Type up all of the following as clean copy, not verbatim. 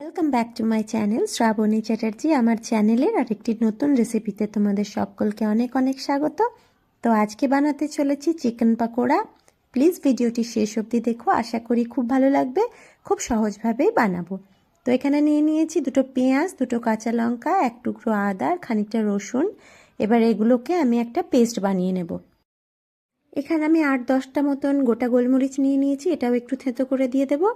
Welcome back to my channel Srabani Chatterjee. আমার চ্যানেলের আরেকটি নতুন রেসিপিতে তোমাদের সকলকে অনেক অনেক স্বাগত। তো আজকে বানাতে চলেছি চিকেন পাকোড়া। প্লিজ ভিডিওটি শেষ অবধি দেখো, আশা করি খুব ভালো লাগবে। খুব সহজভাবেই বানাবো। তো এখানে নিয়ে নিয়েছি দুটো পেঁয়াজ, দুটো কাঁচা লঙ্কা, এক টুকরো আদা, খানিকটা রসুন। এবার এগুলোকে আমি একটা পেস্ট বানিয়ে নেব। এখানে আমি 8-10টা মতন গোটা গোলমরিচ নিয়ে নিয়েছি, এটাও একটু থেঁতো করে দিয়ে দেবো।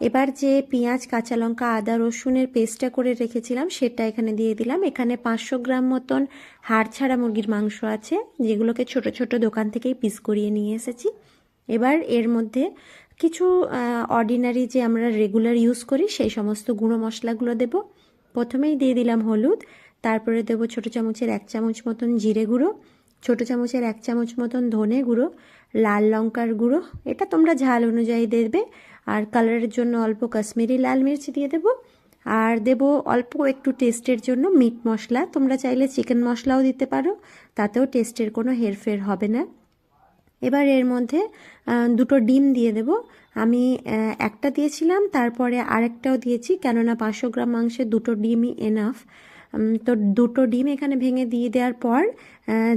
এবার যে পেঁয়াজ, কাঁচা লঙ্কা, আদা, রসুনের পেস্টটা করে রেখেছিলাম সেটা এখানে দিয়ে দিলাম। এখানে 500 গ্রাম মতন হাড় ছাড়া মুরগির মাংস আছে, যেগুলোকে ছোট ছোট দোকান থেকেই পিস করিয়ে নিয়ে এসেছি। এবার এর মধ্যে কিছু অর্ডিনারি যে আমরা রেগুলার ইউজ করি সেই সমস্ত গুঁড়ো মশলাগুলো দেব। প্রথমেই দিয়ে দিলাম হলুদ, তারপরে দেবো ছোটো চামচের 1 চামচ মতন জিরে গুঁড়ো, ছোটো চামচের 1 চামচ মতন ধনে গুঁড়ো, লাল লঙ্কার গুঁড়ো, এটা তোমরা ঝাল অনুযায়ী দেবে। আর কালারের জন্য অল্প কাশ্মীরি লাল মির্চ দিয়ে দেবো। আর দেব অল্প একটু টেস্টের জন্য মিট মশলা, তোমরা চাইলে চিকেন মশলাও দিতে পারো, তাতেও টেস্টের কোনো হেরফের হবে না। এবার এর মধ্যে দুটো ডিম দিয়ে দেব। আমি একটা দিয়েছিলাম, তারপরে আরেকটাও দিয়েছি, কেননা 500 গ্রাম মাংসে দুটো ডিমই এনাফ। তো দুটো ডিম এখানে ভেঙে দিয়ে দেওয়ার পর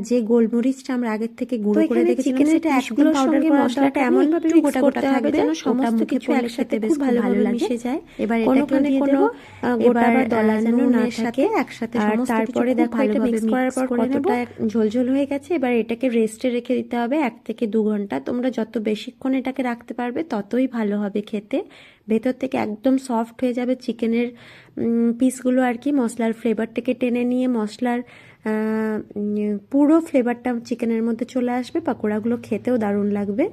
যে গোলমরিচটা আমরা আগের থেকে গুঁড়ো করে রেখেছিলাম সেটা একদম পাউডার করা মশলাটা এমন ভাবে গোটা গোটা থাকবে যেন সমস্ত কিছু একসাথে বেশ ভালো মিশে যায়। এবার এটাকে দিয়ে দেব। এবার দলা যেন না থাকে, একসাথে সমস্ত তারপরে দেখো এটা মিক্স করার পর কতটা ঝোলঝোল হয়ে গেছে। এবার এটাকে রেস্টে রেখে দিতে হবে 1 থেকে 2 ঘন্টা। তোমরা যত বেশিক্ষণ এটাকে রাখতে পারবে ততই ভালো হবে খেতে। ভেতর থেকে একদম সফট হয়ে যাবে চিকেনের পিসগুলো আর কি, মশলার ফ্লেভারটাকে টেনে নিয়ে মশলার পুরো ফ্লেভারটা চিকেনের মধ্যে চলে আসবে। পাকোড়াগুলো খেতেও দারুণ লাগবে।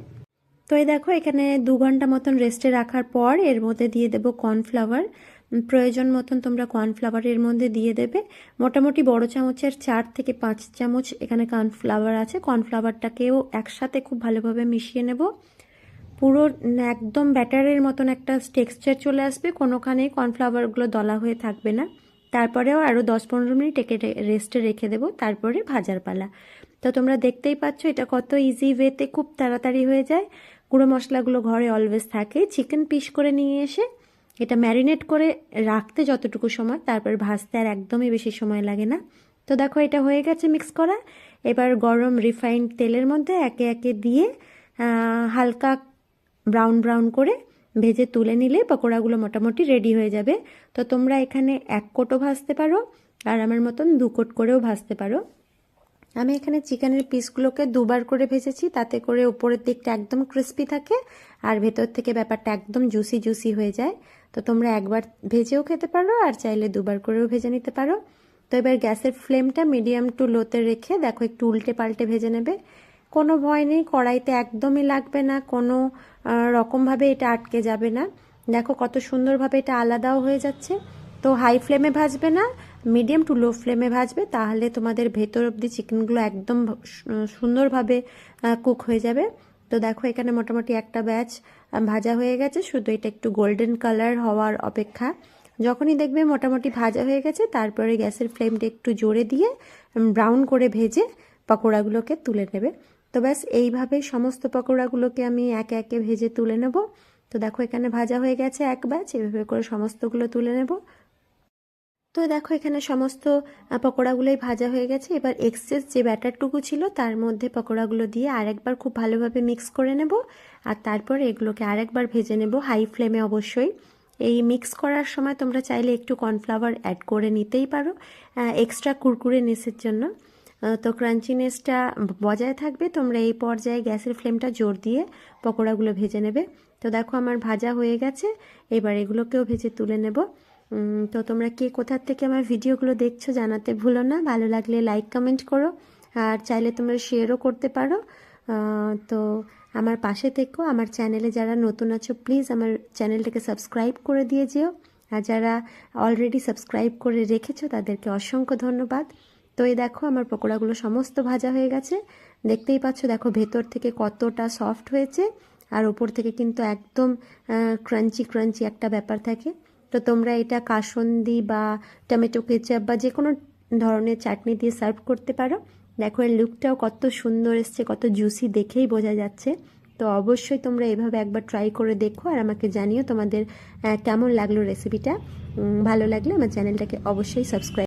তো এই দেখো এখানে 2 ঘন্টা মতন রেস্টে রাখার পর এর মধ্যে দিয়ে দেবো কর্নফ্লাওয়ার। প্রয়োজন মতন তোমরা কর্নফ্লাওয়ার এর মধ্যে দিয়ে দেবে। মোটামুটি বড় চামচের 4 থেকে 5 চামচ এখানে কর্নফ্লাওয়ার আছে। কর্নফ্লাওয়ারটাকেও একসাথে খুব ভালোভাবে মিশিয়ে নেব। পুরো একদম ব্যাটারের মতন একটা টেক্সচার চলে আসবে, কোনোখানেই কর্নফ্লাওয়ারগুলো দলা হয়ে থাকবে না। তারপরেও আরও 10-15 মিনিট একে রেস্টে রেখে দেবো, তারপরে ভাজার পালা। তো তোমরা দেখতেই পাচ্ছ এটা কত ইজি ওয়েতে খুব তাড়াতাড়ি হয়ে যায়। গুঁড়ো মশলাগুলো ঘরে অলওয়েজ থাকে। চিকেন পিস করে নিয়ে এসে এটা ম্যারিনেট করে রাখতে যতটুকু সময়, তারপর ভাজতে আর একদমই বেশি সময় লাগে না। তো দেখো এটা হয়ে গেছে মিক্স করা। এবার গরম রিফাইন্ড তেলের মধ্যে একে একে দিয়ে হালকা ব্রাউন ব্রাউন করে ভেজে তুলে নিলে পকোড়াগুলো মোটামুটি রেডি হয়ে যাবে। তো তোমরা এখানে 1 কোটও ভাজতে পারো, আর আমার মতন 2 কোট করেও ভাজতে পারো। আমি এখানে চিকেনের পিসগুলোকে 2বার করে ভেজেছি, তাতে করে উপরের দিকটা একদম ক্রিস্পি থাকে আর ভেতর থেকে ব্যাপারটা একদম জুসি জুসি হয়ে যায়। তো তোমরা একবার ভেজেও খেতে পারো, আর চাইলে 2বার করেও ভেজে নিতে পারো। তো এবার গ্যাসের ফ্লেমটা মিডিয়াম টু লোতে রেখে দেখো একটু উল্টে পাল্টে ভেজে নেবে। কোনো ভয় নেই, কড়াইতে একদমই লাগবে না, কোনো রকমভাবে এটা আটকে যাবে না। দেখো কত সুন্দরভাবে এটা আলাদাও হয়ে যাচ্ছে। তো হাই ফ্লেমে ভাজবে না, মিডিয়াম টু লো ফ্লেমে ভাজবে, তাহলে তোমাদের ভেতর অবধি চিকেনগুলো একদম সুন্দরভাবে কুক হয়ে যাবে। তো দেখো এখানে মোটামুটি একটা ব্যাচ ভাজা হয়ে গেছে, শুধু এটা একটু গোল্ডেন কালার হওয়ার অপেক্ষা। যখনই দেখবে মোটামুটি ভাজা হয়ে গেছে, তারপরে গ্যাসের ফ্লেমটা একটু জোরে দিয়ে ব্রাউন করে ভেজে পকোড়াগুলোকে তুলে নেবে। তো ব্যাস এইভাবেই সমস্ত পকোড়াগুলোকে আমি একে একে ভেজে তুলে নেব। তো দেখো এখানে ভাজা হয়ে গেছে এক ব্যাচ, এভাবে করে সমস্তগুলো তুলে নেব। তো দেখো এখানে সমস্ত পকোড়াগুলোই ভাজা হয়ে গেছে। এবার এক্সেস যে ব্যাটারটুকু ছিল তার মধ্যে পকোড়াগুলো দিয়ে আরেকবার খুব ভালোভাবে মিক্স করে নেব, আর তারপর এগুলোকে আরেকবার ভেজে নেব হাই ফ্লেমে অবশ্যই। এই মিক্স করার সময় তোমরা চাইলে একটু কর্নফ্লাওয়ার অ্যাড করে নিতেই পারো এক্সট্রা কুরকুরেনেসের জন্য। তো ক্রাঞ্চিনেসটা বজায় থাকবে। তোমরা এই পর্যায়ে গ্যাসের ফ্লেমটা জোর দিয়ে পকোড়াগুলো ভেজে নেবে। তো দেখো আমার ভাজা হয়ে গেছে, এবার এগুলোকেও ভেজে তুলে নেব। তো তোমরা কে কোথার থেকে আমার ভিডিওগুলো দেখছো জানাতে ভুলো না। ভালো লাগলে লাইক কমেন্ট করো, আর চাইলে তোমরা শেয়ারও করতে পারো। তো আমার পাশে থেকো। আমার চ্যানেলে যারা নতুন আছো প্লিজ আমার চ্যানেলটাকে সাবস্ক্রাইব করে দিয়ে যেও, আর যারা অলরেডি সাবস্ক্রাইব করে রেখেছো তাদেরকে অসংখ্য ধন্যবাদ। তো এই দেখো আমার পকোড়াগুলো সমস্ত ভাজা হয়ে গেছে, দেখতেই পাচ্ছ। দেখো ভেতর থেকে কতটা সফট হয়েছে, আর ওপর থেকে কিন্তু একদম ক্রাঞ্চি ক্রাঞ্চি একটা ব্যাপার থাকে। তো তোমরা এটা কাসুন্দি বা টমেটো কেচাপ বা যে কোনো ধরনের চাটনি দিয়ে সার্ভ করতে পারো। দেখো এর লুকটাও কত সুন্দর এসছে, কত জুসি, দেখেই বোঝা যাচ্ছে। তো অবশ্যই তোমরা এভাবে একবার ট্রাই করে দেখো, আর আমাকে জানিও তোমাদের কেমন লাগলো রেসিপিটা। ভালো লাগলে আমার চ্যানেলটাকে অবশ্যই সাবস্ক্রাইব